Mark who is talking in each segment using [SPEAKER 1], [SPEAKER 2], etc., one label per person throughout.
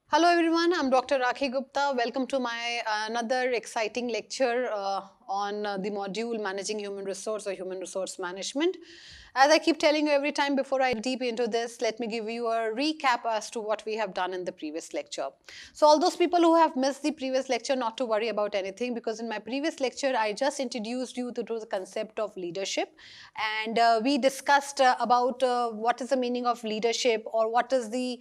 [SPEAKER 1] Hello everyone, I'm Dr. Rakhi Gupta. Welcome to my another exciting lecture on the module Managing Human Resource or Human Resource Management. As I keep telling you every time before I deep into this, let me give you a recap as to what we have done in the previous lecture. So all those people who have missed the previous lecture, not to worry about anything, because in my previous lecture I just introduced you to the concept of leadership, and we discussed about what is the meaning of leadership, or what is the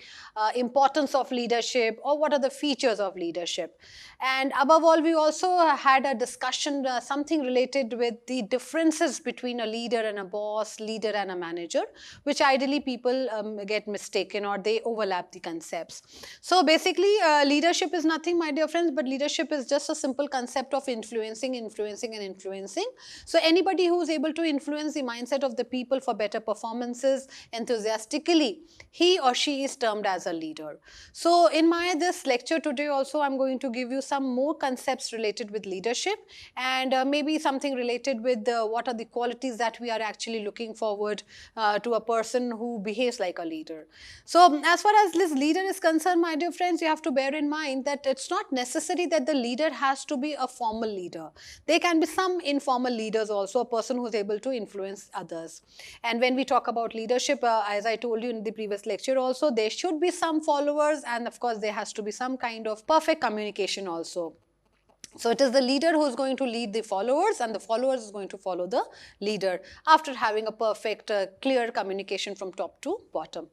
[SPEAKER 1] importance of leadership, or what are the features of leadership. And above all, we also had a discussion, something related with the differences between a leader and a boss, leader and a manager, which ideally people get mistaken, or they overlap the concepts. So basically, leadership is nothing, my dear friends, but leadership is just a simple concept of influencing and influencing. So anybody who is able to influence the mindset of the people for better performances enthusiastically, he or she is termed as a leader. So in this lecture today also, I'm going to give you some more concepts related with leadership, and maybe something related with what are the qualities that we are actually looking forward to a person who behaves like a leader. So as far as this leader is concerned, my dear friends, you have to bear in mind that it's not necessary that the leader has to be a formal leader. There can be some informal leaders also, a person who is able to influence others. And when we talk about leadership, as I told you in the previous lecture also, there should be some followers, and of course there has to be some kind of perfect communication also. So it is the leader who is going to lead the followers, and the followers is going to follow the leader after having a perfect, clear communication from top to bottom.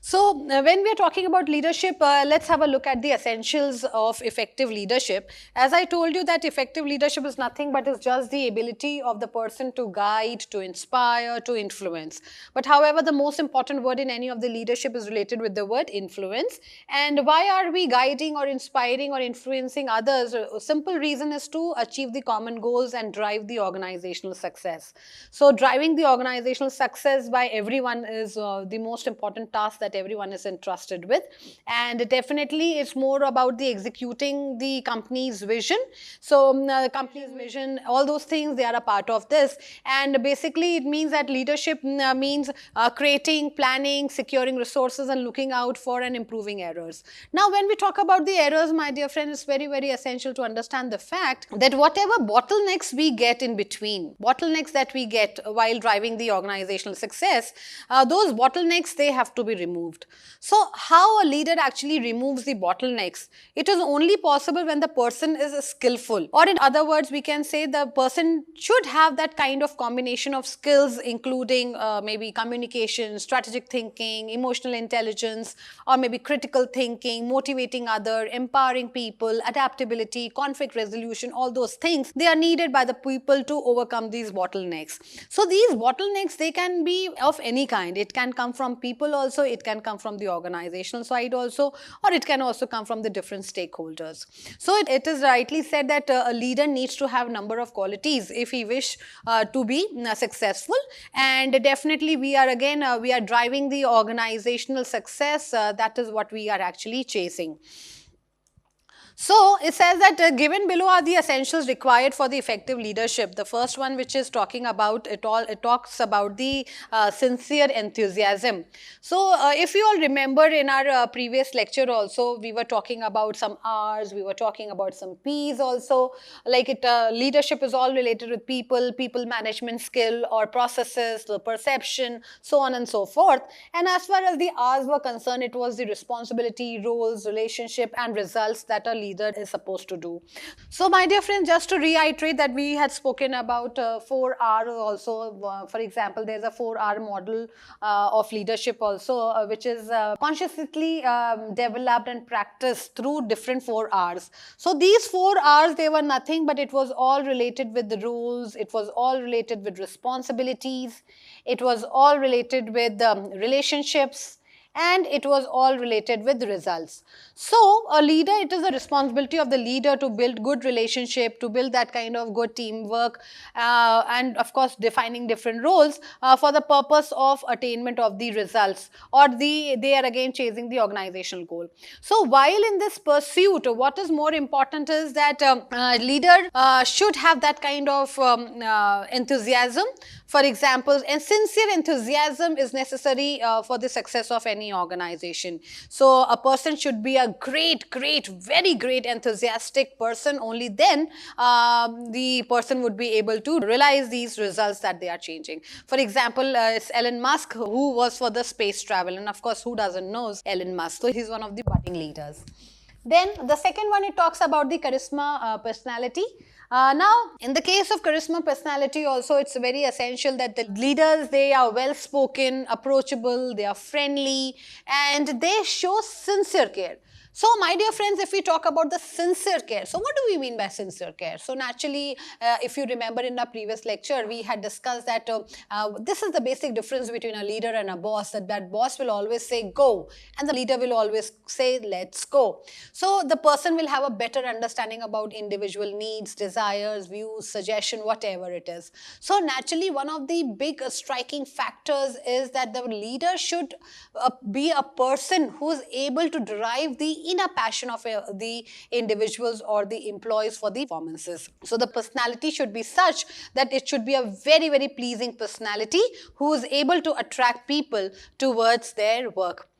[SPEAKER 1] So when we are talking about leadership, let's have a look at the essentials of effective leadership. As I told you that effective leadership is nothing but is just the ability of the person to guide, to inspire, to influence. But however, the most important word in any of the leadership is related with the word influence. And why are we guiding or inspiring or influencing others? A simple reason is to achieve the common goals and drive the organizational success. So driving the organizational success by everyone is the most important task that everyone is entrusted with. And definitely it's more about the executing the company's vision. So company's vision, all those things, they are a part of this. And basically it means that leadership means creating, planning, securing resources, and looking out for and improving errors. Now when we talk about the errors, my dear friend, it's very, very essential to understand the fact that whatever bottlenecks we get in between, bottlenecks that we get while driving the organizational success, those bottlenecks, they have to be removed. So how a leader actually removes the bottlenecks? It is only possible when the person is skillful, or in other words, we can say the person should have that kind of combination of skills, including maybe communication, strategic thinking, emotional intelligence, or maybe critical thinking, motivating other, empowering people, adaptability, conflict resolution, all those things, they are needed by the people to overcome these bottlenecks. So these bottlenecks, they can be of any kind. It can come from people also, it can come from the organizational side also, or it can also come from the different stakeholders. So it is rightly said that a leader needs to have number of qualities if he wish to be successful. And definitely we are again we are driving the organizational success. That is what we are actually chasing. So it says that given below are the essentials required for the effective leadership. The first one, which is talking about it talks about the sincere enthusiasm. So if you all remember in our previous lecture also, we were talking about some R's, we were talking about some P's also. Like leadership is all related with people, people management skill or processes, the perception, so on and so forth. And as far as the R's were concerned, it was the responsibility, roles, relationship, and results that a leader is supposed to do. So my dear friends, just to reiterate that we had spoken about 4R also. For example, there's a 4R model of leadership also, which is consciously developed and practiced through different 4Rs. So these 4Rs, they were nothing but it was all related with the roles, it was all related with responsibilities, it was all related with relationships, and it was all related with results. So a leader, it is the responsibility of the leader to build good relationship, to build that kind of good teamwork, and of course defining different roles for the purpose of attainment of the results, or they are again chasing the organizational goal. So while in this pursuit, what is more important is that leader should have that kind of enthusiasm. For example, and sincere enthusiasm is necessary for the success of any any organization. So a person should be a very great enthusiastic person. Only then the person would be able to realize these results that they are changing. For example, it's Elon Musk, who was for the space travel, and of course, who doesn't know Elon Musk? So he's one of the budding leaders. Then the second one, it talks about the charisma personality. Now, in the case of charisma personality also, it's very essential that the leaders, they are well spoken, approachable, they are friendly, and they show sincere care. So, my dear friends, if we talk about the sincere care, so what do we mean by sincere care? So, naturally, if you remember in our previous lecture, we had discussed that this is the basic difference between a leader and a boss, that boss will always say go, and the leader will always say let's go. So, the person will have a better understanding about individual needs, desires, views, suggestion, whatever it is. So, naturally, one of the big striking factors is that the leader should be a person who is able to derive the inner passion of the individuals or the employees for the performances. So the personality should be such that it should be a very pleasing personality who is able to attract people towards their work.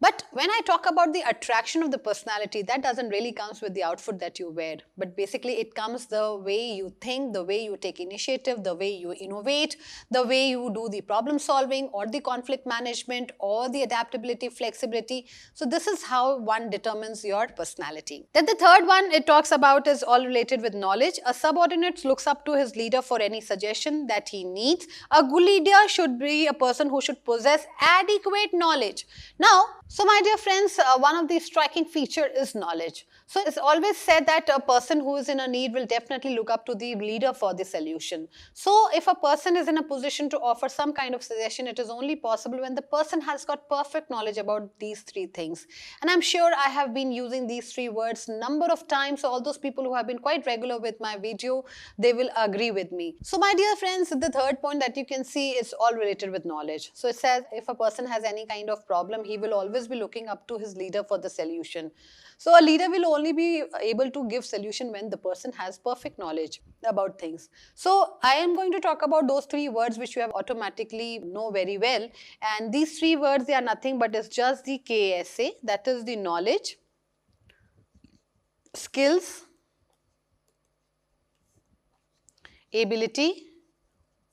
[SPEAKER 1] But when I talk about the attraction of the personality, that doesn't really comes with the outfit that you wear. But basically it comes the way you think, the way you take initiative, the way you innovate, the way you do the problem solving or the conflict management or the adaptability, flexibility. So this is how one determines your personality. Then the third one it talks about is all related with knowledge. A subordinate looks up to his leader for any suggestion that he needs. A good leader should be a person who should possess adequate knowledge. Now, so my dear friends, one of the striking feature is knowledge. So it's always said that a person who is in a need will definitely look up to the leader for the solution. So if a person is in a position to offer some kind of suggestion, it is only possible when the person has got perfect knowledge about these three things. And I'm sure I have been using these three words number of times. So all those people who have been quite regular with my video, they will agree with me. So my dear friends, the third point that you can see is all related with knowledge. So it says if a person has any kind of problem, he will always be looking up to his leader for the solution. So a leader will only be able to give solution when the person has perfect knowledge about things. So I am going to talk about those three words which you have automatically know very well, and these three words, they are nothing but it's just the KSA, that is the knowledge, skills, ability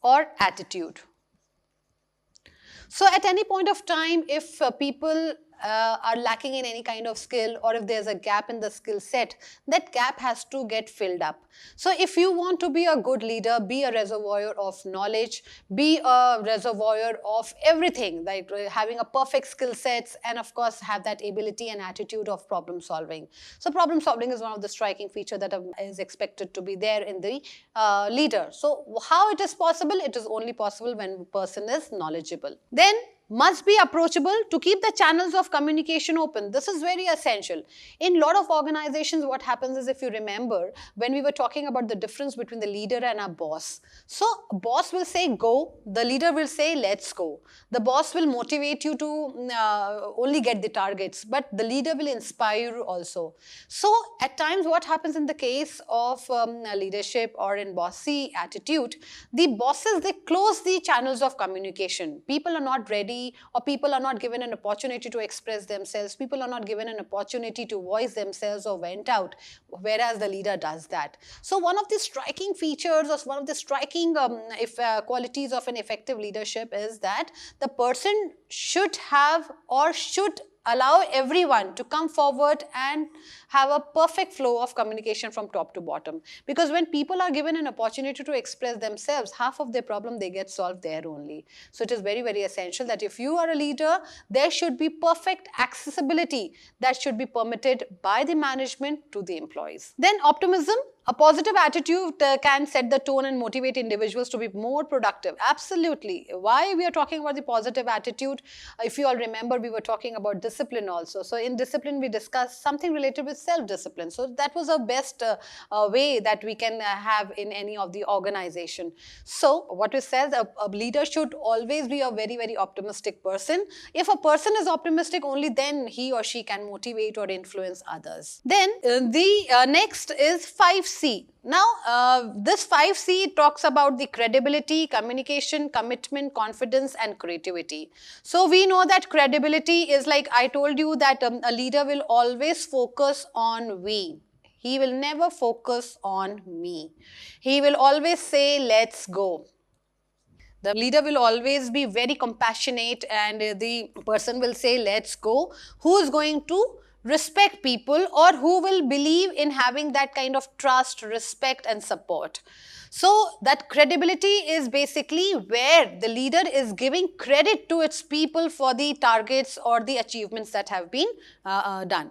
[SPEAKER 1] or attitude. So at any point of time, if people are lacking in any kind of skill, or if there's a gap in the skill set, that gap has to get filled up. So if you want to be a good leader, be a reservoir of knowledge, be a reservoir of everything, like having a perfect skill sets, and of course have that ability and attitude of problem solving. So problem solving is one of the striking features that is expected to be there in the leader. So how it is possible? It is only possible when a person is knowledgeable. Then must be approachable to keep the channels of communication open. This is very essential. In a lot of organizations, what happens is, if you remember, when we were talking about the difference between the leader and a boss. So a boss will say go, the leader will say let's go. The boss will motivate you to only get the targets, but the leader will inspire you also. So at times what happens in the case of leadership or in bossy attitude, the bosses, they close the channels of communication. People are not ready, or people are not given an opportunity to express themselves. People are not given an opportunity to voice themselves or vent out, whereas the leader does that. So one of the striking features, or one of the striking qualities of an effective leadership is that the person should have, or should allow everyone to come forward and have a perfect flow of communication from top to bottom. Because when people are given an opportunity to express themselves, half of their problem, they get solved there only. So it is very essential that if you are a leader, there should be perfect accessibility that should be permitted by the management to the employees. Then optimism. A positive attitude can set the tone and motivate individuals to be more productive. Absolutely. Why we are talking about the positive attitude? If you all remember, we were talking about discipline also. So in discipline, we discussed something related with self-discipline. So that was a best way that we can have in any of the organization. So what it says, a leader should always be a very optimistic person. If a person is optimistic, only then he or she can motivate or influence others. Then the next is 5 5C. Now, this 5C talks about the credibility, communication, commitment, confidence, and creativity. So, we know that credibility is like I told you that a leader will always focus on we. He will never focus on me. He will always say, let's go. The leader will always be very compassionate, and the person will say, let's go. Who is going to respect people, or who will believe in having that kind of trust, respect, and support. So that credibility is basically where the leader is giving credit to its people for the targets or the achievements that have been done.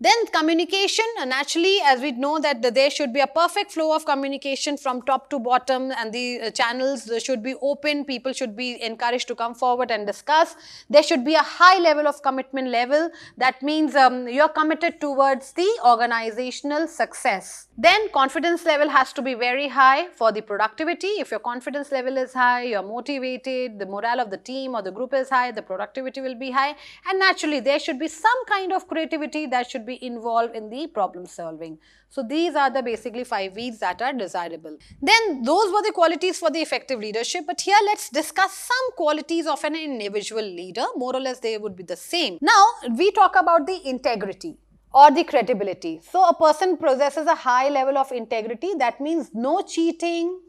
[SPEAKER 1] Then communication, naturally, as we know that there should be a perfect flow of communication from top to bottom, and the channels should be open, people should be encouraged to come forward and discuss. There should be a high level of commitment level. That means you're committed towards the organizational success. Then confidence level has to be very high for the productivity. If your confidence level is high, you're motivated, the morale of the team or the group is high, the productivity will be high, and naturally there should be some kind of creativity that should be involved in the problem solving. So these are the basically 5 V's that are desirable. Then those were the qualities for the effective leadership, but here let's discuss some qualities of an individual leader. More or less they would be the same. Now we talk about the integrity or the credibility. So a person possesses a high level of integrity. That means no cheating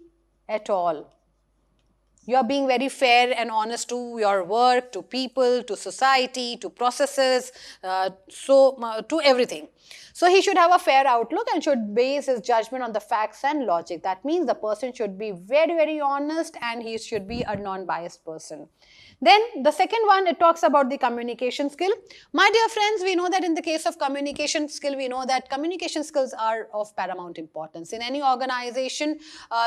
[SPEAKER 1] at all. You are being very fair and honest to your work, to people, to society, to processes, to everything. So he should have a fair outlook and should base his judgment on the facts and logic. That means the person should be very, very honest, and he should be a non-biased person. Then the second one, it talks about the communication skill. My dear friends, we know that in the case of communication skill, we know that communication skills are of paramount importance. In any organization,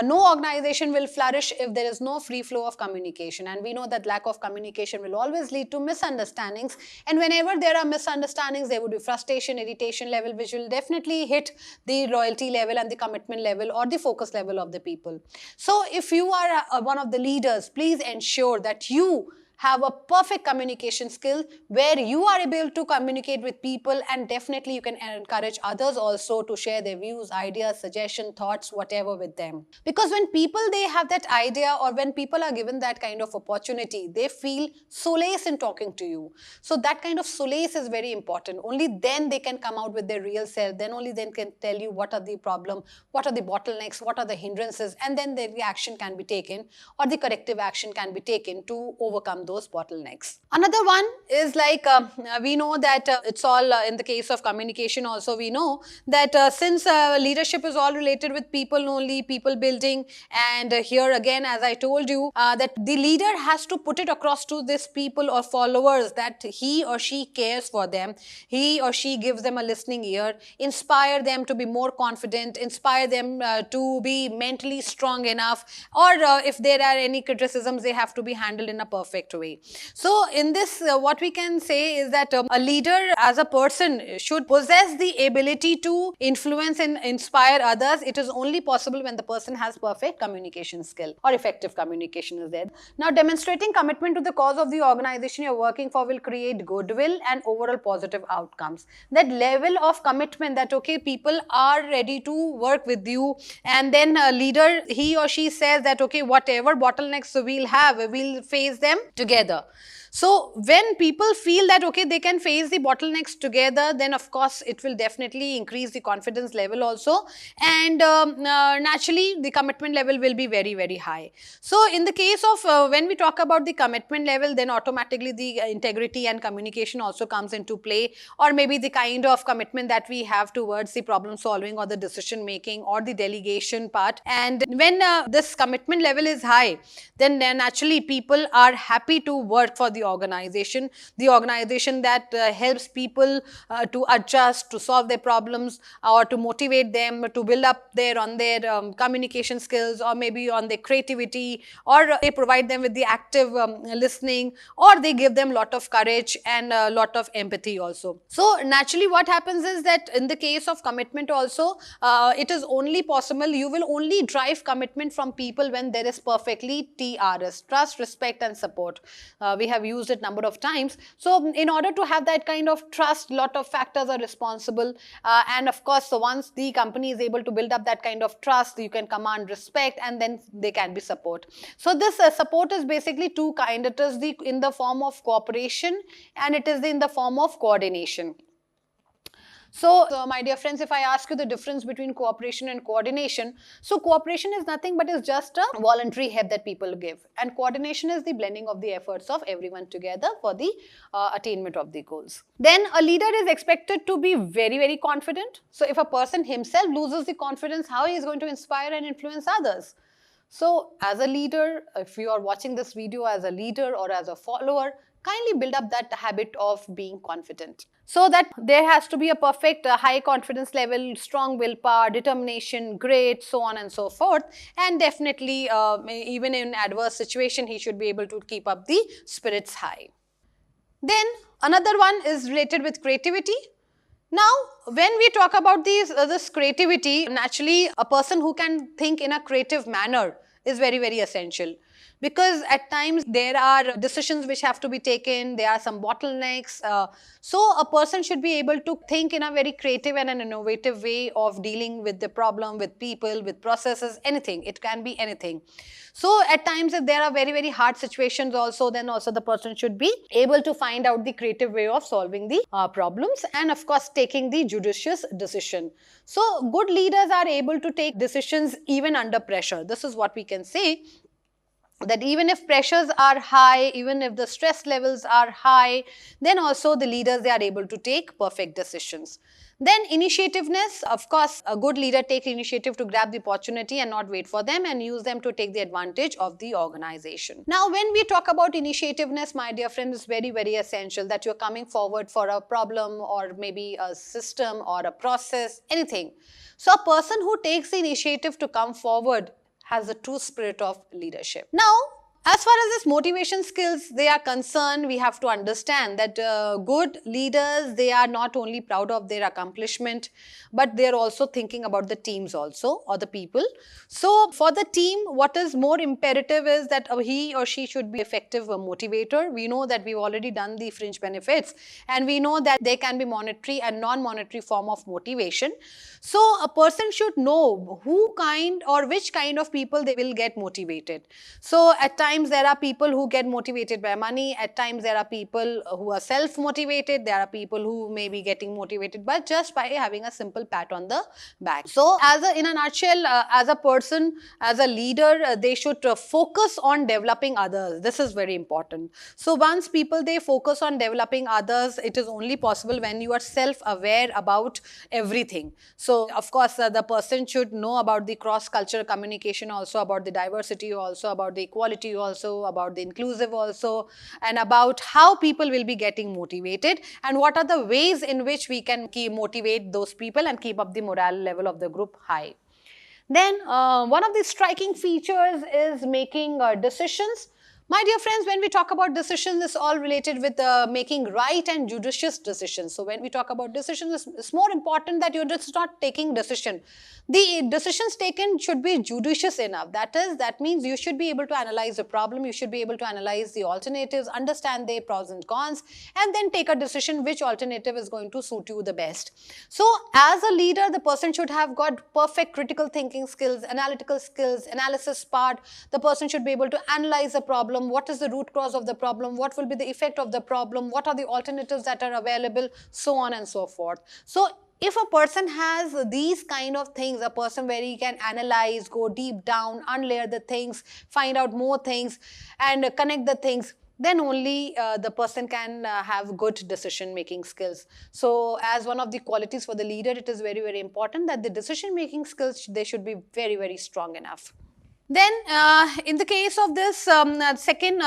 [SPEAKER 1] no organization will flourish if there is no free flow of communication. And we know that lack of communication will always lead to misunderstandings. And whenever there are misunderstandings, there would be frustration, irritation level, which will definitely hit the loyalty level and the commitment level or the focus level of the people. So if you are one of the leaders, please ensure that you have a perfect communication skill where you are able to communicate with people, and definitely you can encourage others also to share their views, ideas, suggestions, thoughts, whatever with them. Because when people, they have that idea, or when people are given that kind of opportunity, they feel solace in talking to you. So that kind of solace is very important. Only then they can come out with their real self. Then only then can tell you what are the problem, what are the bottlenecks, what are the hindrances, and then the action can be taken, or the corrective action can be taken to overcome those bottlenecks. Another one is like we know that it's all in the case of communication also, we know that since leadership is all related with people only, people building, and here again, as I told you, that the leader has to put it across to these people or followers that he or she cares for them, he or she gives them a listening ear, inspire them to be more confident, inspire them to be mentally strong enough, or if there are any criticisms, they have to be handled in a perfect way. So in this, what we can say is that a leader as a person should possess the ability to influence and inspire others. It is only possible when the person has perfect communication skill or effective communication is there. Now, demonstrating commitment to the cause of the organization you're working for will create goodwill and overall positive outcomes. That level of commitment that, okay, people are ready to work with you, and then a leader, he or she says that, okay, whatever bottlenecks we'll have, we'll face them together. So when people feel that, okay, they can face the bottlenecks together, then of course it will definitely increase the confidence level also, and naturally the commitment level will be very, very high. So in the case of when we talk about the commitment level, then automatically the integrity and communication also comes into play, or maybe the kind of commitment that we have towards the problem solving or the decision making or the delegation part. And when this commitment level is high, then naturally people are happy to work for the organization that helps people to adjust, to solve their problems, or to motivate them, to build up on their communication skills, or maybe on their creativity, or they provide them with the active listening, or they give them a lot of courage and a lot of empathy also. So naturally what happens is that in the case of commitment also, it is only possible, you will only drive commitment from people when there is perfectly TRS, trust, respect and support. We have used it number of times. So in order to have that kind of trust, lot of factors are responsible, and of course, so once the company is able to build up that kind of trust, you can command respect, and then there can be support. So this support is basically two kind. It is in the form of cooperation, and it is in the form of coordination. So my dear friends, if I ask you the difference between cooperation and coordination, so cooperation is nothing but is just a voluntary help that people give, and coordination is the blending of the efforts of everyone together for the attainment of the goals. Then a leader is expected to be very, very confident. So if a person himself loses the confidence, how he is going to inspire and influence others? So as a leader, if you are watching this video as a leader or as a follower, kindly build up that habit of being confident. So that there has to be a perfect high confidence level, strong willpower, determination, grit, so on and so forth. And definitely even in adverse situation, he should be able to keep up the spirits high. Then another one is related with creativity. Now, when we talk about this creativity, naturally a person who can think in a creative manner is very, very essential. Because at times there are decisions which have to be taken, there are some bottlenecks. So a person should be able to think in a very creative and an innovative way of dealing with the problem, with people, with processes, anything. It can be anything. So at times if there are very, very hard situations also, then also the person should be able to find out the creative way of solving the problems, and of course taking the judicious decision. So good leaders are able to take decisions even under pressure. This is what we can say, that even if pressures are high, even if the stress levels are high, then also the leaders, they are able to take perfect decisions. Then initiativeness, of course, a good leader takes initiative to grab the opportunity and not wait for them, and use them to take the advantage of the organization. Now, when we talk about initiativeness, my dear friend, it's very, very essential that you're coming forward for a problem or maybe a system or a process, anything. So a person who takes the initiative to come forward has a true spirit of leadership. Now, as far as this motivation skills they are concerned, we have to understand that good leaders, they are not only proud of their accomplishment, but they are also thinking about the teams also, or the people. So for the team, what is more imperative is that he or she should be effective motivator. We know that we've already done the fringe benefits, and we know that there can be monetary and non-monetary form of motivation. So a person should know who kind or which kind of people they will get motivated. So at times there are people who get motivated by money. At times there are people who are self-motivated. There are people who may be getting motivated by just by having a simple pat on the back. So in a nutshell, as a person, as a leader, they should focus on developing others. This is very important. So once people, they focus on developing others, it is only possible when you are self-aware about everything. So of course, the person should know about the cross-cultural communication, also about the diversity, also about the equality, also about the inclusive also, and about how people will be getting motivated, and what are the ways in which we can motivate those people and keep up the morale level of the group high. Then one of the striking features is making decisions. My dear friends, when we talk about decisions, it's all related with making right and judicious decisions. So when we talk about decisions, it's more important that you're just not taking decision. The decisions taken should be judicious enough. That means you should be able to analyze the problem, you should be able to analyze the alternatives, understand their pros and cons, and then take a decision which alternative is going to suit you the best. So as a leader, the person should have got perfect critical thinking skills, analytical skills, analysis part. The person should be able to analyze the problem. What is the root cause of the problem? What will be the effect of the problem? What are the alternatives that are available? So on and so forth. So if a person has these kind of things, a person where he can analyze, go deep down, unlayer the things, find out more things, and connect the things, then only the person can have good decision making skills. So as one of the qualities for the leader, it is very, very important that the decision making skills, they should be very, very strong enough. Then in the case of this second,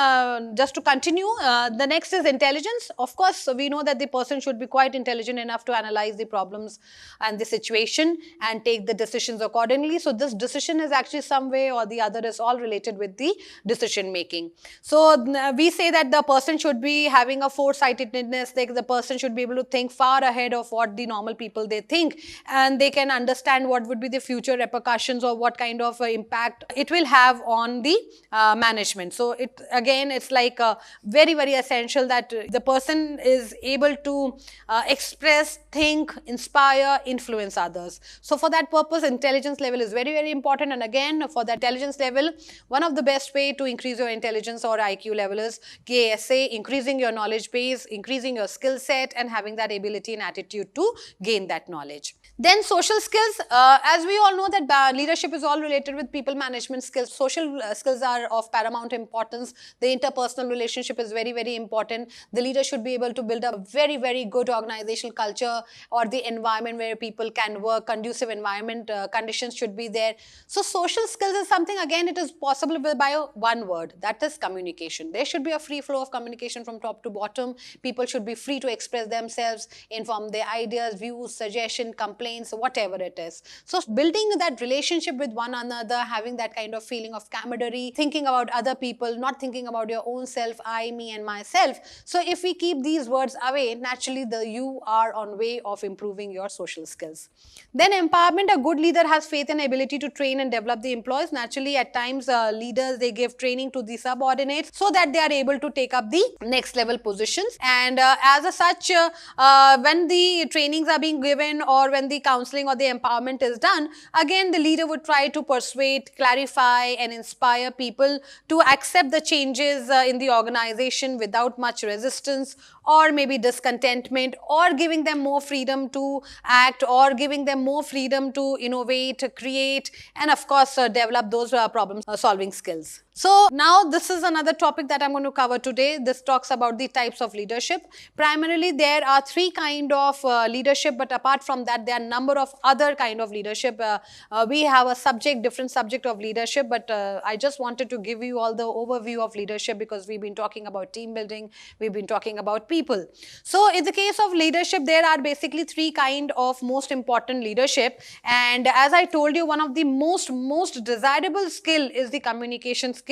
[SPEAKER 1] just to continue, the next is intelligence. Of course, we know that the person should be quite intelligent enough to analyze the problems and the situation and take the decisions accordingly. So this decision is actually some way or the other is all related with the decision making. So we say that the person should be having a foresightedness, the person should be able to think far ahead of what the normal people they think, and they can understand what would be the future repercussions or what kind of impact it it will have on the management. So it's like very, very essential that the person is able to express, think, inspire, influence others. So for that purpose, intelligence level is very, very important. And again, for that intelligence level, one of the best way to increase your intelligence or IQ level is KSA, increasing your knowledge base, increasing your skill set, and having that ability and attitude to gain that knowledge. Then social skills, as we all know that leadership is all related with people management skills. Social skills are of paramount importance. The interpersonal relationship is very, very important. The leader should be able to build up a very, very good organizational culture, or the environment where people can work, conducive environment conditions should be there. So social skills is something, again, it is possible by one word, that is communication. There should be a free flow of communication from top to bottom. People should be free to express themselves, inform their ideas, views, suggestions, complaints, whatever it is. So building that relationship with one another, having that kind of feeling of camaraderie, thinking about other people, not thinking about your own self, I, me, and myself. So if we keep these words away, naturally you are on way of improving your social skills. Then empowerment, a good leader has faith and ability to train and develop the employees. Naturally, at times leaders, they give training to the subordinates so that they are able to take up the next level positions. And as a such, when the trainings are being given, or when the counseling or the empowerment is done, again the leader would try to persuade, clarify, and inspire people to accept the changes in the organization without much resistance, or maybe discontentment, or giving them more freedom to act, or giving them more freedom to innovate, create, and of course develop those problem solving skills. So now this is another topic that I'm going to cover today. This talks about the types of leadership. Primarily there are three kind of leadership, but apart from that there are number of other kind of leadership. We have a different subject of leadership, but I just wanted to give you all the overview of leadership, because we've been talking about team building, we've been talking about people. So in the case of leadership, there are basically three kind of most important leadership, and as I told you, one of the most desirable skill is the communication skill.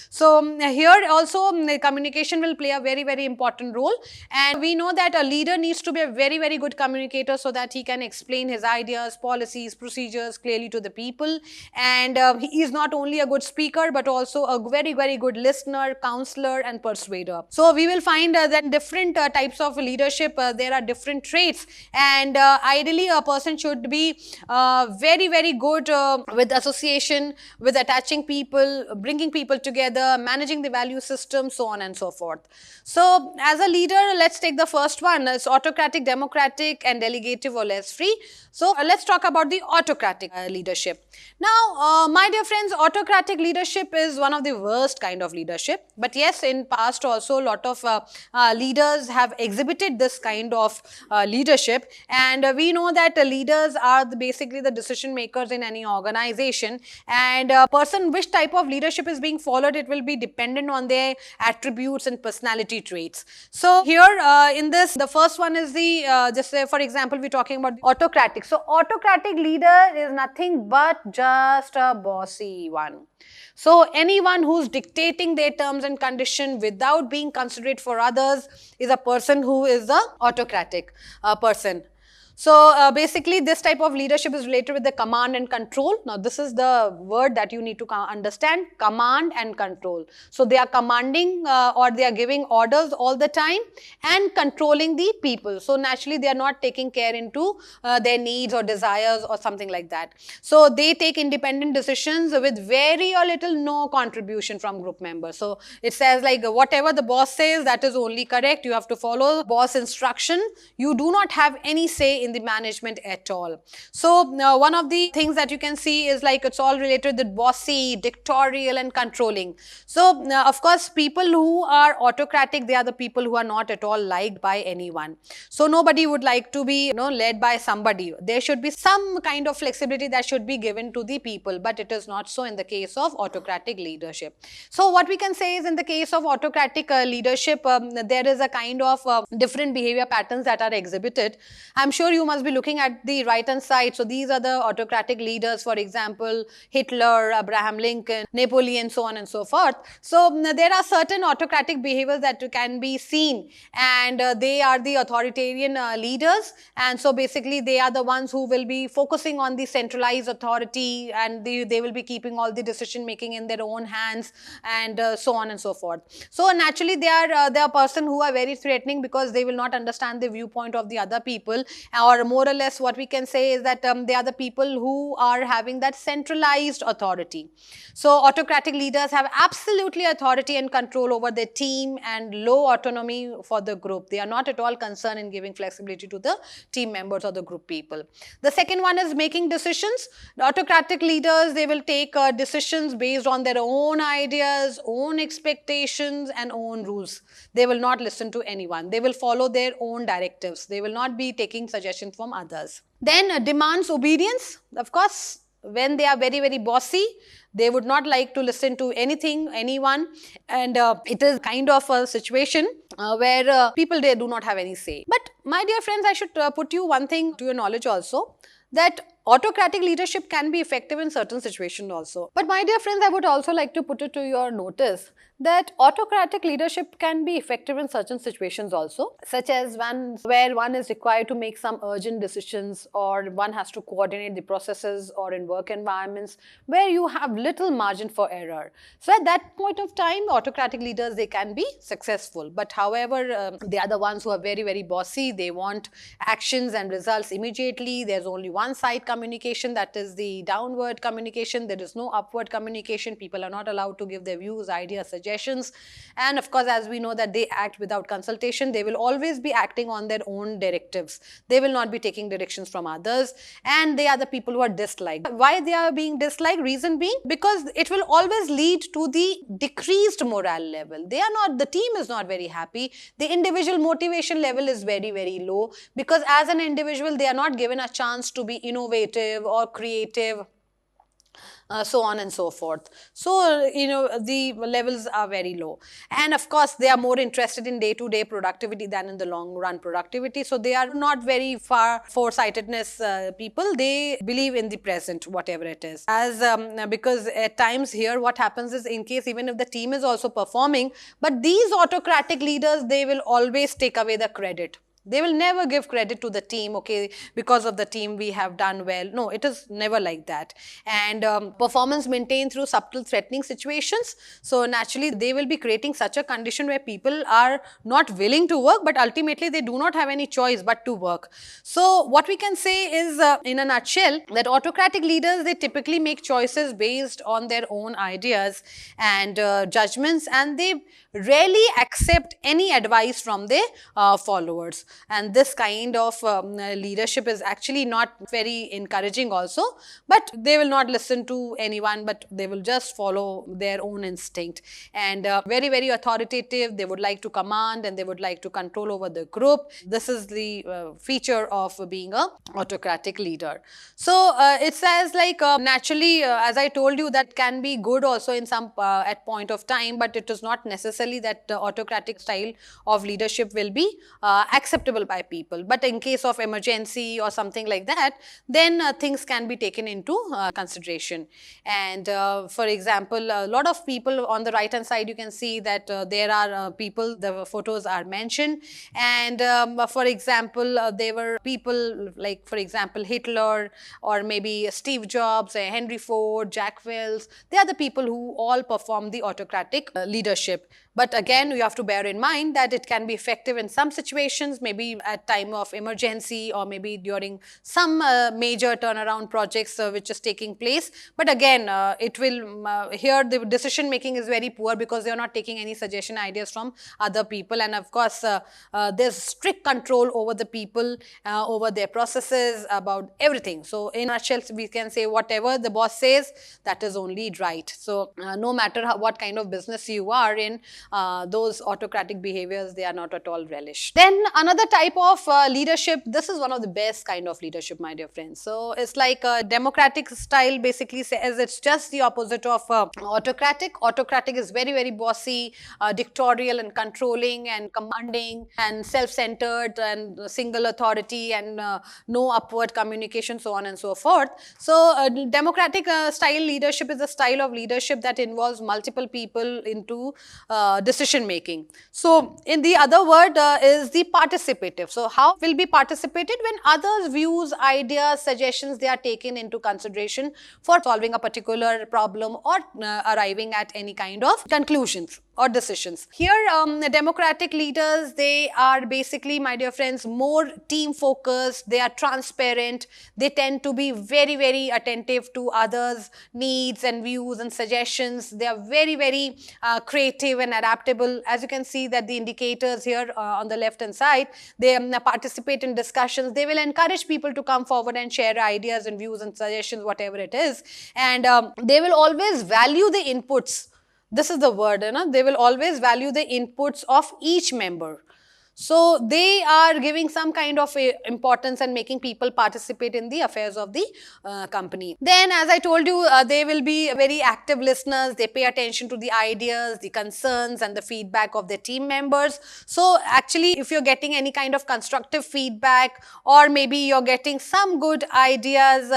[SPEAKER 1] So here also communication will play a very, very important role, and we know that a leader needs to be a very, very good communicator so that he can explain his ideas, policies, procedures clearly to the people. And he is not only a good speaker, but also a very, very good listener, counselor, and persuader. So we will find that different types of leadership, there are different traits, and ideally a person should be very, very good with association, with attaching people, bringing people together, managing the value system, so on and so forth. So as a leader, let's take the first one. It's autocratic, democratic, and delegative or less free. So let's talk about the autocratic leadership. Now, my dear friends, autocratic leadership is one of the worst kind of leadership. But yes, in past also a lot of leaders have exhibited this kind of leadership, and we know that leaders are basically the decision makers in any organization, and a person which type of leadership is being followed, it will be dependent on their attributes and personality traits. So here in this, the first one is the just say for example, we're talking about the autocratic. So autocratic leader is nothing but just a bossy one. So anyone who's dictating their terms and conditions without being considerate for others is a person who is the autocratic person. So basically this type of leadership is related with the command and control. Now this is the word that you need to understand, command and control. So they are commanding or they are giving orders all the time and controlling the people. So naturally they are not taking care into their needs or desires or something like that. So they take independent decisions with very or little no contribution from group members. So it says like whatever the boss says, that is only correct. You have to follow boss instruction. You do not have any say in the management at all. So one of the things that you can see is like it's all related with bossy, dictatorial, and controlling. So of course people who are autocratic, they are the people who are not at all liked by anyone. So nobody would like to be led by somebody. There should be some kind of flexibility that should be given to the people, but it is not so in the case of autocratic leadership. So what we can say is in the case of autocratic leadership, there is a kind of different behavior patterns that are exhibited. I'm sure you must be looking at the right hand side. So these are the autocratic leaders, for example, Hitler, Abraham Lincoln, Napoleon, so on and so forth. So there are certain autocratic behaviors that can be seen, and they are the authoritarian leaders. And so basically they are the ones who will be focusing on the centralized authority, and they will be keeping all the decision making in their own hands, and so on and so forth. So naturally they are a person who are very threatening, because they will not understand the viewpoint of the other people, or more or less what we can say is that they are the people who are having that centralized authority. So autocratic leaders have absolutely authority and control over their team, and low autonomy for the group. They are not at all concerned in giving flexibility to the team members or the group people. The second one is making decisions. The autocratic leaders, they will take decisions based on their own ideas, own expectations, and own rules. They will not listen to anyone. They will follow their own directives. They will not be taking suggestions from others. Then demands obedience. Of course, when they are very, very bossy, they would not like to listen to anything, anyone, and it is kind of a situation where people, they do not have any say. But my dear friends, I should put you one thing to your knowledge also, that autocratic leadership can be effective in certain situations also. But my dear friends, I would also like to put it to your notice that autocratic leadership can be effective in certain situations also, such as one where one is required to make some urgent decisions, or one has to coordinate the processes, or in work environments where you have little margin for error. So at that point of time, autocratic leaders, they can be successful. But however, they are the ones who are very, very bossy. They want actions and results immediately. There's only one side communication, that is the downward communication. There is no upward communication. People are not allowed to give their views, ideas, suggestions. And of course, as we know that they act without consultation, they will always be acting on their own directives. They will not be taking directions from others, and they are the people who are disliked. Why they are being disliked? Reason being, because it will always lead to the decreased morale level. The team is not very happy. The individual motivation level is very, very low, because as an individual, they are not given a chance to be innovative or creative, so on and so forth. So, the levels are very low. And of course, they are more interested in day-to-day productivity than in the long-run productivity. So, they are not very far foresightedness people. They believe in the present, whatever it is. Because at times here, what happens is, in case even if the team is also performing, but these autocratic leaders, they will always take away the credit. They will never give credit to the team, okay, because of the team we have done well. No, it is never like that. And performance maintained through subtle threatening situations. So naturally, they will be creating such a condition where people are not willing to work, but ultimately they do not have any choice but to work. So what we can say is, in a nutshell, that autocratic leaders, they typically make choices based on their own ideas and judgments, and they rarely accept any advice from their followers. And this kind of leadership is actually not very encouraging also, but they will not listen to anyone, but they will just follow their own instinct. And very, very authoritative. They would like to command, and they would like to control over the group. This is the feature of being a autocratic leader. So it says like naturally, as I told you, that can be good also in some at point of time, but it is not necessarily that the autocratic style of leadership will be acceptable by people. But in case of emergency or something like that, then things can be taken into consideration. And for example, a lot of people on the right hand side, you can see that there are people, the photos are mentioned. And for example, there were people like, for example, Hitler, or maybe Steve Jobs, Henry Ford, Jack Welch. They are the people who all perform the autocratic leadership. But again, you have to bear in mind that it can be effective in some situations, maybe at time of emergency, or maybe during some major turnaround projects which is taking place. But again, it will here the decision making is very poor, because they are not taking any suggestion ideas from other people. And of course, there's strict control over the people, over their processes, about everything. So in a nutshell, we can say whatever the boss says, that is only right. So no matter what kind of business you are in, those autocratic behaviors, they are not at all relished. Then another type of leadership, this is one of the best kind of leadership, my dear friends. So it's like a democratic style basically says it's just the opposite of autocratic. Autocratic is very, very bossy, dictatorial and controlling and commanding and self-centered and single authority and no upward communication, so on and so forth. So democratic style leadership is a style of leadership that involves multiple people into decision making. So in the other word is the participative. So how will be participated? When others' views, ideas, suggestions, they are taken into consideration for solving a particular problem or arriving at any kind of conclusions or decisions. Here, democratic leaders, they are basically, my dear friends, more team focused, they are transparent, they tend to be very, very attentive to others' needs and views and suggestions. They are very, very creative and adaptable. As you can see that the indicators here on the left hand side, they participate in discussions. They will encourage people to come forward and share ideas and views and suggestions, whatever it is. And they will always value the inputs. This is the word, you know, they will always value the inputs of each member. So they are giving some kind of importance and making people participate in the affairs of the company. Then, as I told you, they will be very active listeners. They pay attention to the ideas, the concerns and the feedback of their team members. So actually, if you're getting any kind of constructive feedback or maybe you're getting some good ideas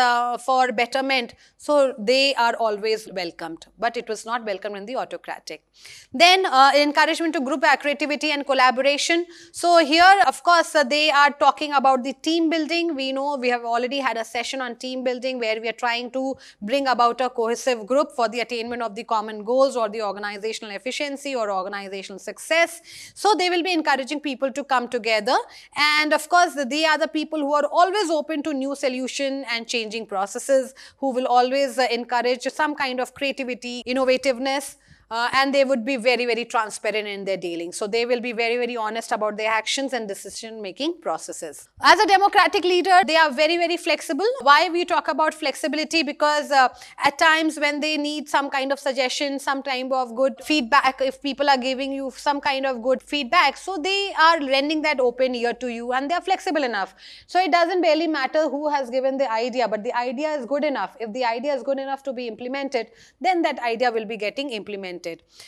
[SPEAKER 1] for betterment, so they are always welcomed, but it was not welcomed in the autocratic. Then encouragement to group creativity and collaboration. So here, of course, they are talking about the team building. We know we have already had a session on team building where we are trying to bring about a cohesive group for the attainment of the common goals or the organizational efficiency or organizational success. So they will be encouraging people to come together. And of course, they are the people who are always open to new solution and changing processes, who will always encourage some kind of creativity, innovativeness. And they would be very, very transparent in their dealings. So they will be very, very honest about their actions and decision-making processes. As a democratic leader, they are very, very flexible. Why we talk about flexibility? Because at times when they need some kind of suggestion, some kind of good feedback, if people are giving you some kind of good feedback, so they are lending that open ear to you and they are flexible enough. So it doesn't barely matter who has given the idea, but the idea is good enough. If the idea is good enough to be implemented, then that idea will be getting implemented.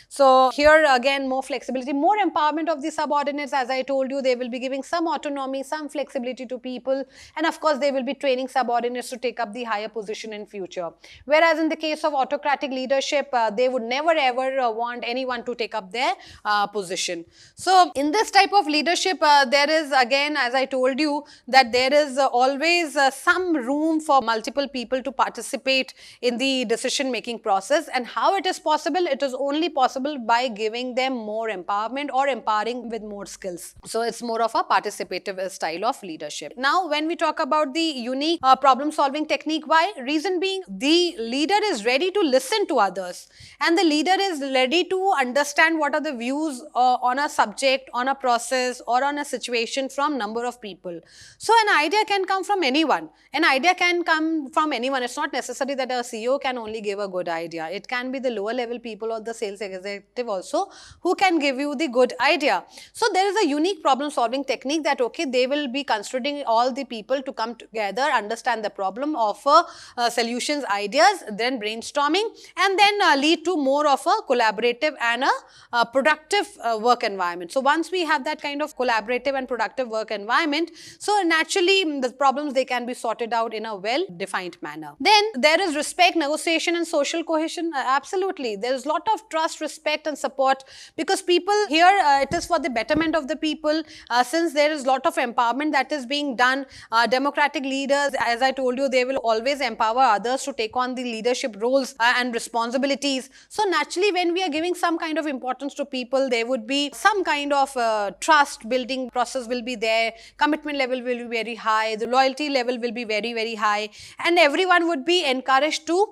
[SPEAKER 1] So here again, more flexibility, more empowerment of the subordinates. As I told you, they will be giving some autonomy, some flexibility to people, and of course they will be training subordinates to take up the higher position in future. Whereas in the case of autocratic leadership, they would never ever want anyone to take up their position. So in this type of leadership, there is again, as I told you, that there is always some room for multiple people to participate in the decision making process. And how it is possible? It is only possible by giving them more empowerment or empowering with more skills. So it's more of a participative style of leadership. Now, when we talk about the unique problem solving technique, why? Reason being, the leader is ready to listen to others and the leader is ready to understand what are the views on a subject, on a process or on a situation from number of people. So an idea can come from anyone. An idea can come from anyone. It's not necessary that a CEO can only give a good idea. It can be the lower level people or the sales executive also who can give you the good idea. So there is a unique problem solving technique that, okay, they will be considering all the people to come together, understand the problem, offer solutions, ideas, then brainstorming, and then lead to more of a collaborative and a productive work environment. So once we have that kind of collaborative and productive work environment, so naturally the problems, they can be sorted out in a well-defined manner. Then there is respect, negotiation and social cohesion. Absolutely. There is a lot of trust, respect and support, because people here, it is for the betterment of the people. Since there is a lot of empowerment that is being done, democratic leaders, as I told you, they will always empower others to take on the leadership roles and responsibilities. So naturally, when we are giving some kind of importance to people, there would be some kind of trust building process will be there, commitment level will be very high, the loyalty level will be very, very high, and everyone would be encouraged to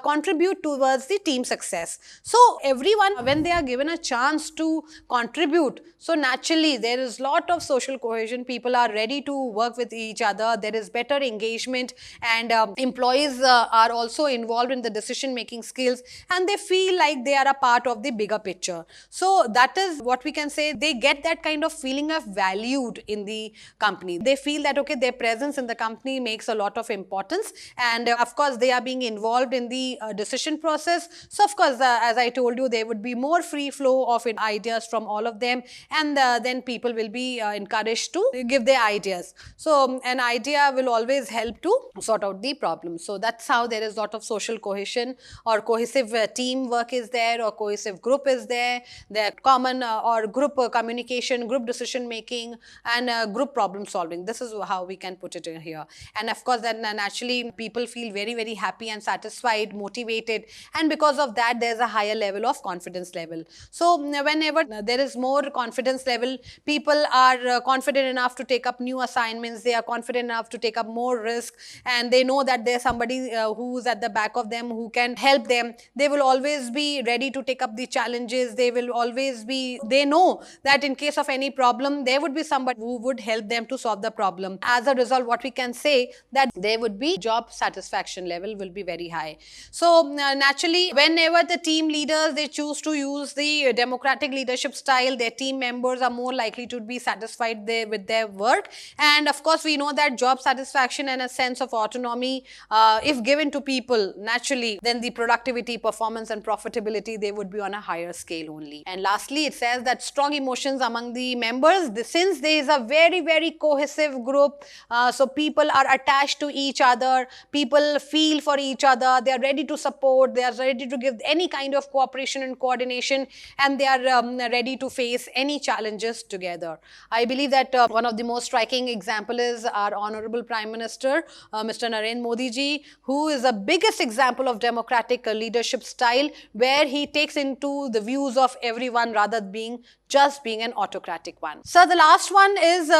[SPEAKER 1] contribute towards the team success. So everyone, when they are given a chance to contribute, so naturally there is lot of social cohesion. People are ready to work with each other. There is better engagement, and employees are also involved in the decision making skills, and they feel like they are a part of the bigger picture. So that is what we can say. They get that kind of feeling of valued in the company. They feel that, okay, their presence in the company makes a lot of importance, and of course they are being involved in the decision process. So of course, as I told you, there would be more free flow of ideas from all of them, and then people will be encouraged to give their ideas. So an idea will always help to sort out the problem. So that's how there is a lot of social cohesion, or cohesive teamwork is there, or cohesive group is there. There common or group communication, group decision making, and group problem solving. This is how we can put it in here. And of course, then naturally people feel very, very happy and satisfied, motivated, and because of that there's a higher level of confidence level. So whenever there is more confidence level, people are confident enough to take up new assignments. They are confident enough to take up more risk, and they know that there's somebody who's at the back of them who can help them. They will always be ready to take up the challenges. They will always be, they know that in case of any problem, there would be somebody who would help them to solve the problem. As a result, what we can say that there would be job satisfaction level will be very high. So naturally, whenever the team leaders, they choose to use the democratic leadership style, their team members are more likely to be satisfied with their work. And of course, we know that job satisfaction and a sense of autonomy, if given to people naturally, then the productivity, performance, and profitability, they would be on a higher scale only. And lastly, it says that strong emotions among the members, since there is a very, very cohesive group, so people are attached to each other, people feel for each other, they are ready to support, they are ready to give any kind of cooperation and coordination, and they are ready to face any challenges together. I believe that one of the most striking example is our Honorable Prime Minister, Mr. Narendra Modi ji, who is the biggest example of democratic leadership style, where he takes into the views of everyone rather than just being an autocratic one. So the last one is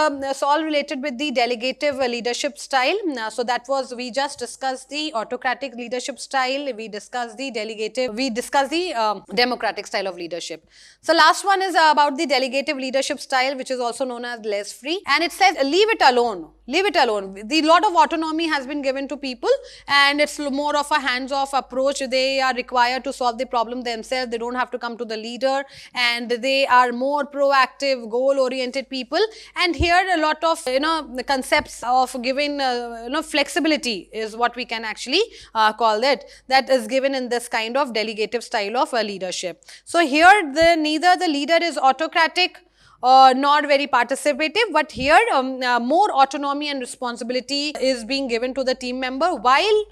[SPEAKER 1] all related with the delegative leadership style. So that was, we just discussed the autocratic leadership style, we discussed the delegative, we discussed the democratic style of leadership. So last one is about the delegative leadership style, which is also known as less free, and it says leave it alone. Leave it alone. The lot of autonomy has been given to people, and it's more of a hands-off approach. They are required to solve the problem themselves. They don't have to come to the leader, and they are more proactive, goal-oriented people. And here a lot of the concepts of giving flexibility is what we can actually call it. That is given in this kind of delegative style of leadership. So here neither the leader is autocratic not very participative, but here more autonomy and responsibility is being given to the team member while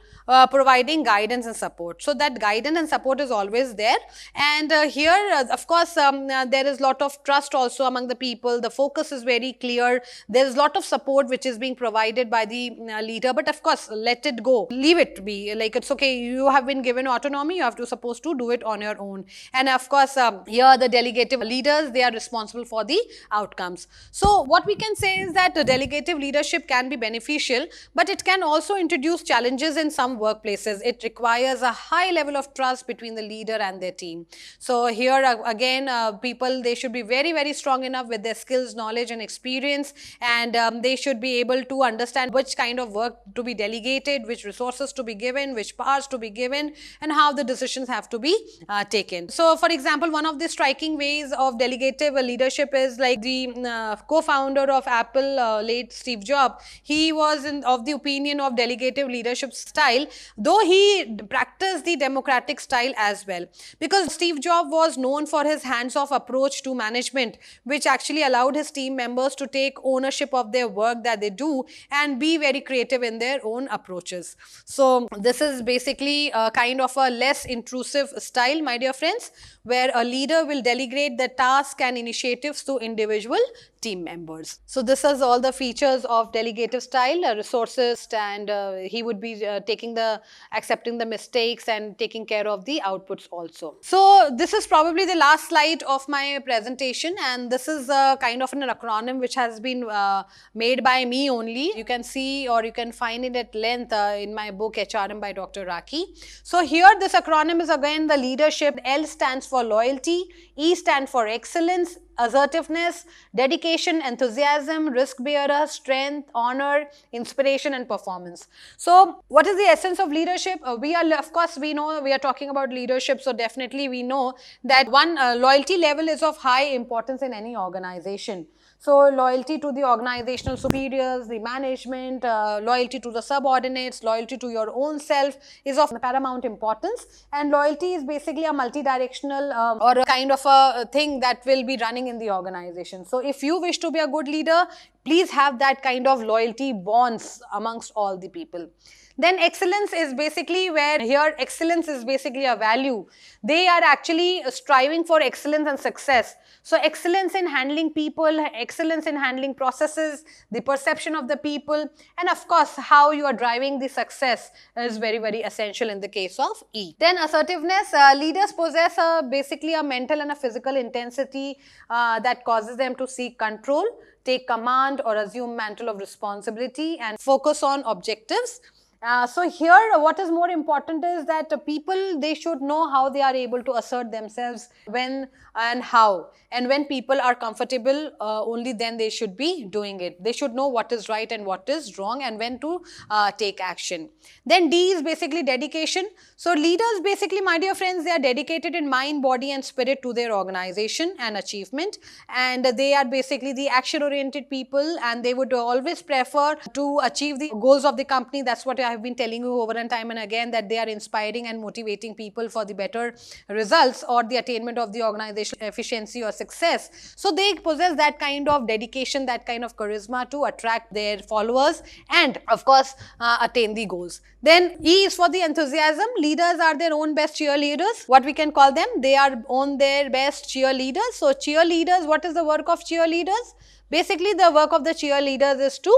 [SPEAKER 1] providing guidance and support. So that guidance and support is always there. And here, of course, there is a lot of trust also among the people. The focus is very clear. There is a lot of support which is being provided by the leader. But of course, let it go. Leave it be. Like, it's okay. You have been given autonomy. You have to supposed to do it on your own. And of course, here the delegative leaders, they are responsible for the outcomes. So what we can say is that the delegative leadership can be beneficial, but it can also introduce challenges in some workplaces. It requires a high level of trust between the leader and their team. So here again, people, they should be very, very strong enough with their skills, knowledge, and experience, and they should be able to understand which kind of work to be delegated, which resources to be given, which powers to be given, and how the decisions have to be taken. So for example, one of the striking ways of delegative leadership is like the co-founder of Apple, late Steve Jobs. He was of the opinion of delegative leadership style, though he practiced the democratic style as well, because Steve Jobs was known for his hands-off approach to management, which actually allowed his team members to take ownership of their work that they do and be very creative in their own approaches. So this is basically a kind of a less intrusive style, my dear friends, where a leader will delegate the task and initiatives to individual team members. So this is all the features of delegative style, resources, and he would be accepting the mistakes and taking care of the outputs also. So this is probably the last slide of my presentation, and this is kind of an acronym which has been made by me only. You can see or you can find it at length in my book HRM by Dr. Rakhi. So here this acronym is again the leadership. L stands for loyalty, E stands for excellence, assertiveness, dedication, enthusiasm, risk bearer, strength, honor, inspiration, and performance. So what is the essence of leadership? Of course, we know we are talking about leadership, so definitely we know that one, loyalty level is of high importance in any organization. So loyalty to the organizational superiors, the management, loyalty to the subordinates, loyalty to your own self is of paramount importance. And loyalty is basically a multi-directional or a kind of a thing that will be running in the organization. So if you wish to be a good leader, please have that kind of loyalty bonds amongst all the people. Then excellence is basically where here excellence is basically a value. They are actually striving for excellence and success. So excellence in handling people, excellence in handling processes, the perception of the people, and of course how you are driving the success is very, very essential in the case of E. Then assertiveness, leaders possess basically a mental and a physical intensity that causes them to seek control, take command or assume mantle of responsibility and focus on objectives. So here what is more important is that people, they should know how they are able to assert themselves, when and how, and when people are comfortable, only then they should be doing it. They should know what is right and what is wrong and when to take action. Then D is basically dedication. So leaders basically, my dear friends, they are dedicated in mind, body and spirit to their organization and achievement, and they are basically the action oriented people, and they would always prefer to achieve the goals of the company. That's what I have been telling you over and time and again, that they are inspiring and motivating people for the better results or the attainment of the organizational efficiency or success. So they possess that kind of dedication, that kind of charisma to attract their followers and of course attain the goals. Then E is for the enthusiasm. Leaders are their own best cheerleaders. What we can call them, they are own their best cheerleaders. So cheerleaders, what is the work of cheerleaders? Basically, the work of the cheerleaders is to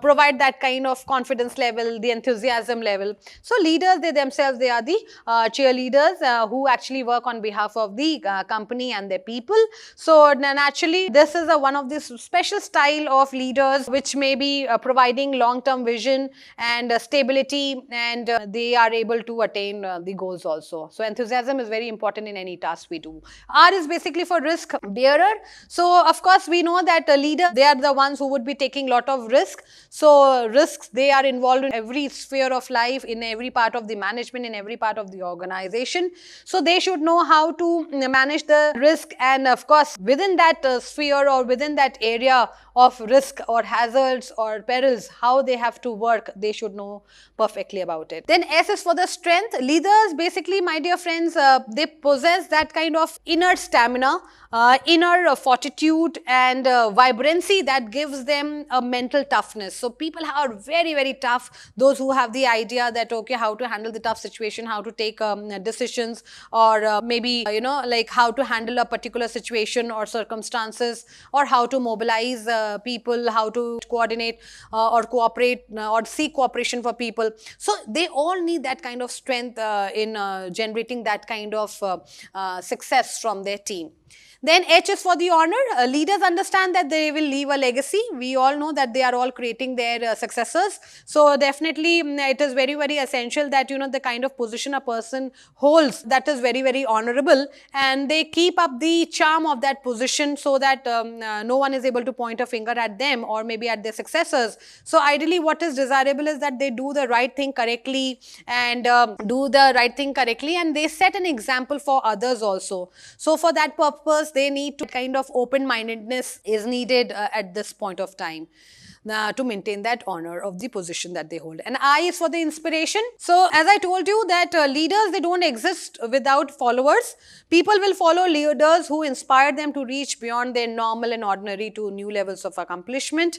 [SPEAKER 1] provide that kind of confidence level, the enthusiasm level. So leaders, they themselves, they are the cheerleaders who actually work on behalf of the company and their people. So naturally, this is one of the special style of leaders which may be providing long-term vision and stability, and they are able to attain the goals also. So enthusiasm is very important in any task we do. R is basically for risk bearer. So of course, we know that leader, they are the ones who would be taking lot of risk. So risks, they are involved in every sphere of life, in every part of the management, in every part of the organization. So they should know how to manage the risk, and of course within that sphere or within that area of risk or hazards or perils, how they have to work, they should know perfectly about it. Then S is for the strength. Leaders basically, my dear friends, they possess that kind of inner stamina, inner fortitude and vibrancy that gives them a mental toughness. So people are very, very tough. Those who have the idea that, okay, how to handle the tough situation, how to take decisions, or maybe, like how to handle a particular situation or circumstances, or how to mobilize people, how to coordinate or cooperate or seek cooperation for people. So they all need that kind of strength in generating that kind of success from their team. Then H is for the honor. Leaders understand that they will leave a legacy. We all know that they are all creating their successors. So definitely it is very, very essential that, the kind of position a person holds, that is very, very honorable, and they keep up the charm of that position so that no one is able to point a finger at them or maybe at their successors. So ideally what is desirable is that they do the right thing correctly and and they set an example for others also. So for that purpose, they need to kind of open-mindedness is needed at this point of time to maintain that honor of the position that they hold. And I is for the inspiration. So as I told you that leaders, they don't exist without followers. People will follow leaders who inspire them to reach beyond their normal and ordinary to new levels of accomplishment.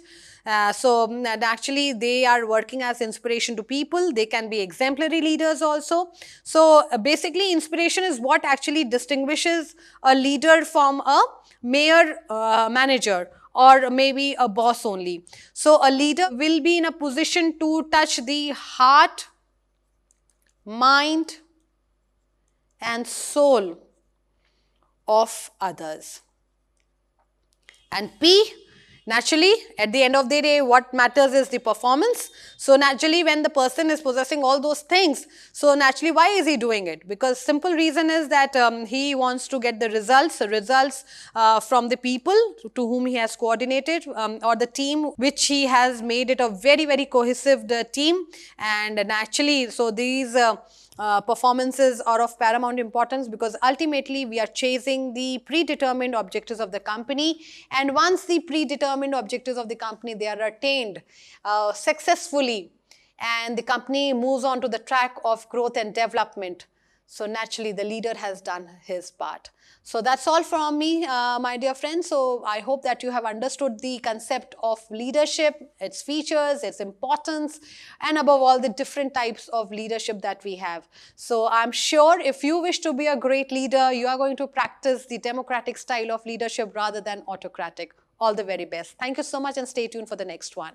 [SPEAKER 1] So actually they are working as inspiration to people. They can be exemplary leaders also. So basically inspiration is what actually distinguishes a leader from a mere manager or maybe a boss only. So a leader will be in a position to touch the heart, mind, and soul of others. And P, naturally, at the end of the day, what matters is the performance. So naturally, when the person is possessing all those things, so naturally, why is he doing it? Because simple reason is that he wants to get the results from the people to whom he has coordinated, or the team which he has made it a very, very cohesive team. And naturally, so these performances are of paramount importance, because ultimately we are chasing the predetermined objectives of the company, and once the predetermined objectives of the company they are attained successfully, and the company moves on to the track of growth and development, so naturally the leader has done his part. So that's all from me, my dear friends. So I hope that you have understood the concept of leadership, its features, its importance, and above all the different types of leadership that we have. So I'm sure if you wish to be a great leader, you are going to practice the democratic style of leadership rather than autocratic. All the very best. Thank you so much, and stay tuned for the next one.